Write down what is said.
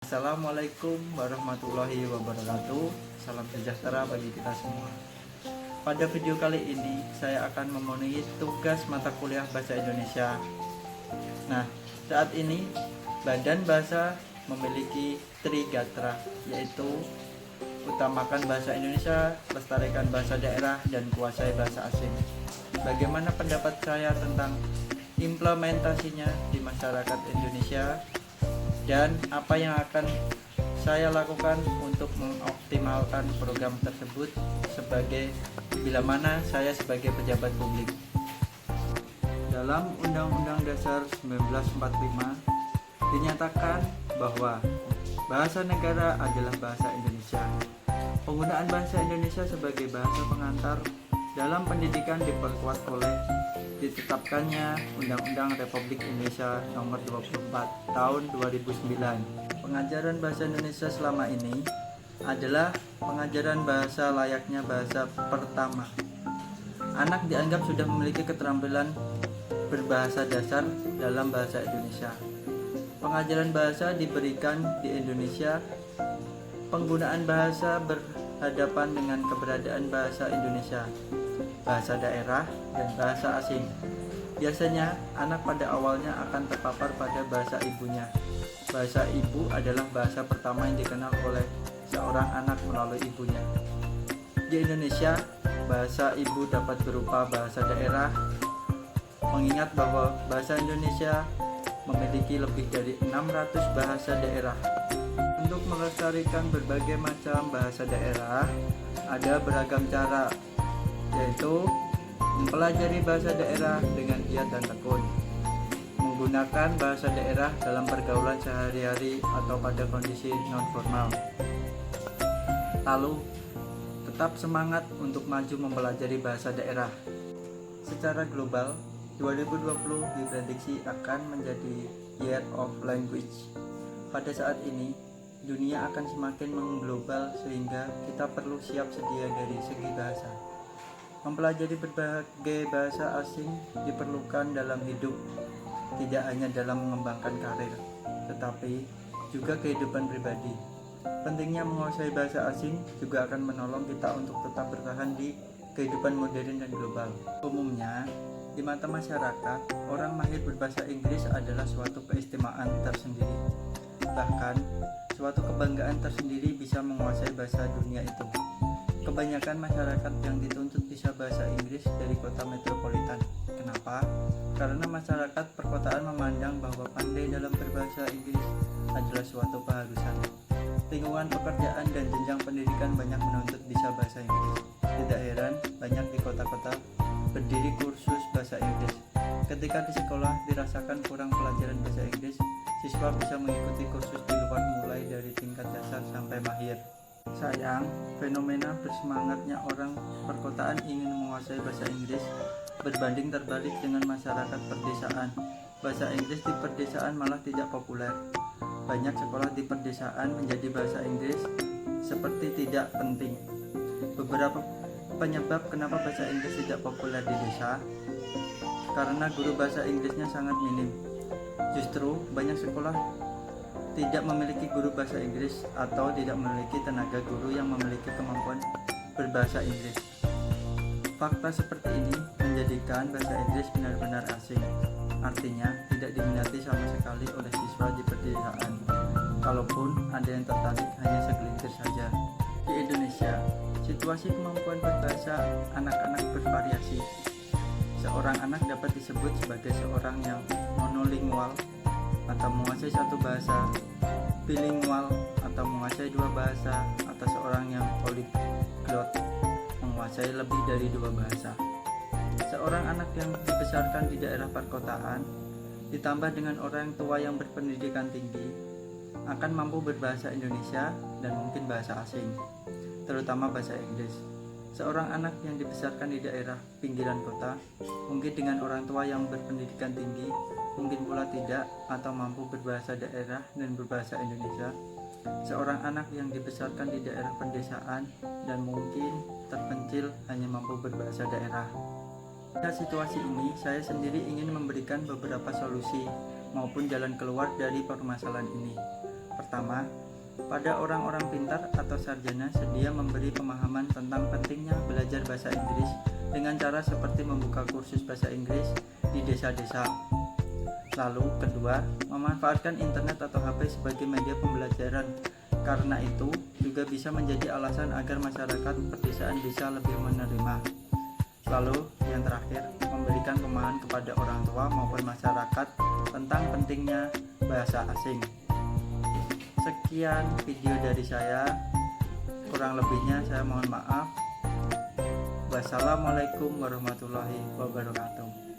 Assalamualaikum warahmatullahi wabarakatuh. Salam sejahtera bagi kita semua. Pada video kali ini saya akan memenuhi tugas mata kuliah Bahasa Indonesia. Nah, saat ini Badan Bahasa memiliki Trigatra, yaitu utamakan bahasa Indonesia, lestarikan bahasa daerah, dan kuasai bahasa asing. Bagaimana pendapat saya tentang implementasinya di masyarakat Indonesia, dan apa yang akan saya lakukan untuk mengoptimalkan program tersebut bila mana saya sebagai pejabat publik. Dalam Undang-Undang Dasar 1945 dinyatakan bahwa bahasa negara adalah bahasa Indonesia. Penggunaan bahasa Indonesia sebagai bahasa pengantar dalam pendidikan diperkuat oleh ditetapkannya Undang-Undang Republik Indonesia Nomor 24 Tahun 2009. Pengajaran bahasa Indonesia selama ini adalah pengajaran bahasa layaknya bahasa pertama. Anak dianggap sudah memiliki keterampilan berbahasa dasar dalam bahasa Indonesia. Pengajaran bahasa diberikan di Indonesia. Penggunaan bahasa berhadapan dengan keberadaan bahasa Indonesia, bahasa daerah, dan bahasa asing. Biasanya anak pada awalnya akan terpapar pada bahasa ibunya. Bahasa ibu adalah bahasa pertama yang dikenal oleh seorang anak melalui ibunya. Di Indonesia, bahasa ibu dapat berupa bahasa daerah, mengingat bahwa bahasa Indonesia memiliki lebih dari 600 bahasa daerah. Untuk melestarikan berbagai macam bahasa daerah, ada beragam cara, yaitu mempelajari bahasa daerah dengan giat dan tekun, menggunakan bahasa daerah dalam pergaulan sehari-hari atau pada kondisi non-formal, lalu tetap semangat untuk maju mempelajari bahasa daerah. Secara global, 2020 diprediksi akan menjadi Year of Language. Pada saat ini, dunia akan semakin mengglobal sehingga kita perlu siap sedia dari segi bahasa. Mempelajari berbagai bahasa asing diperlukan dalam hidup, tidak hanya dalam mengembangkan karir, tetapi juga kehidupan pribadi. Pentingnya menguasai bahasa asing juga akan menolong kita untuk tetap bertahan di kehidupan modern dan global. Umumnya, di mata masyarakat, orang mahir berbahasa Inggris adalah suatu keistimewaan tersendiri. Bahkan, suatu kebanggaan tersendiri bisa menguasai bahasa dunia itu. Kebanyakan masyarakat yang dituntut bisa bahasa Inggris dari kota metropolitan. Kenapa? Karena masyarakat perkotaan memandang bahwa pandai dalam berbahasa Inggris adalah suatu keharusan. Lingkungan pekerjaan dan jenjang pendidikan banyak menuntut bisa bahasa Inggris. Tidak heran, banyak di kota-kota berdiri kursus bahasa Inggris. Ketika di sekolah dirasakan kurang pelajaran bahasa Inggris, siswa bisa mengikuti kursus di luar mulai dari tingkat dasar sampai mahir. Sayang, fenomena bersemangatnya orang perkotaan ingin menguasai bahasa Inggris berbanding terbalik dengan masyarakat perdesaan. Bahasa Inggris di perdesaan malah tidak populer. Banyak sekolah di perdesaan menjadi bahasa Inggris seperti tidak penting. Beberapa penyebab kenapa bahasa Inggris tidak populer di desa, karena guru bahasa Inggrisnya sangat minim. Justru banyak sekolah tidak memiliki guru bahasa Inggris atau tidak memiliki tenaga guru yang memiliki kemampuan berbahasa Inggris. Fakta seperti ini menjadikan bahasa Inggris benar-benar asing. Artinya tidak diminati sama sekali oleh siswa di pedesaan. Kalaupun ada yang tertarik, hanya segelintir saja. Di Indonesia, situasi kemampuan berbahasa anak-anak bervariasi. Seorang anak dapat disebut sebagai seorang yang monolingual atau menguasai satu bahasa, bilingual atau menguasai dua bahasa, atau seorang yang polyglot menguasai lebih dari dua bahasa. Seorang anak yang dibesarkan di daerah perkotaan ditambah dengan orang tua yang berpendidikan tinggi akan mampu berbahasa Indonesia dan mungkin bahasa asing, terutama bahasa Inggris. Seorang anak yang dibesarkan di daerah pinggiran kota, mungkin dengan orang tua yang berpendidikan tinggi, mungkin pula tidak atau mampu berbahasa daerah dan berbahasa Indonesia. Seorang anak yang dibesarkan di daerah pedesaan dan mungkin terpencil hanya mampu berbahasa daerah. Pada situasi ini, saya sendiri ingin memberikan beberapa solusi maupun jalan keluar dari permasalahan ini. pertama, pada orang-orang pintar atau sarjana sedia memberi pemahaman tentang pentingnya belajar bahasa Inggris dengan cara seperti membuka kursus bahasa Inggris di desa-desa. Lalu kedua, memanfaatkan internet atau HP sebagai media pembelajaran. Karena itu juga bisa menjadi alasan agar masyarakat pedesaan bisa lebih menerima. Lalu yang terakhir, memberikan pemahaman kepada orang tua maupun masyarakat tentang pentingnya bahasa asing. Sekian video dari saya, kurang lebihnya saya mohon maaf. Wassalamualaikum warahmatullahi wabarakatuh.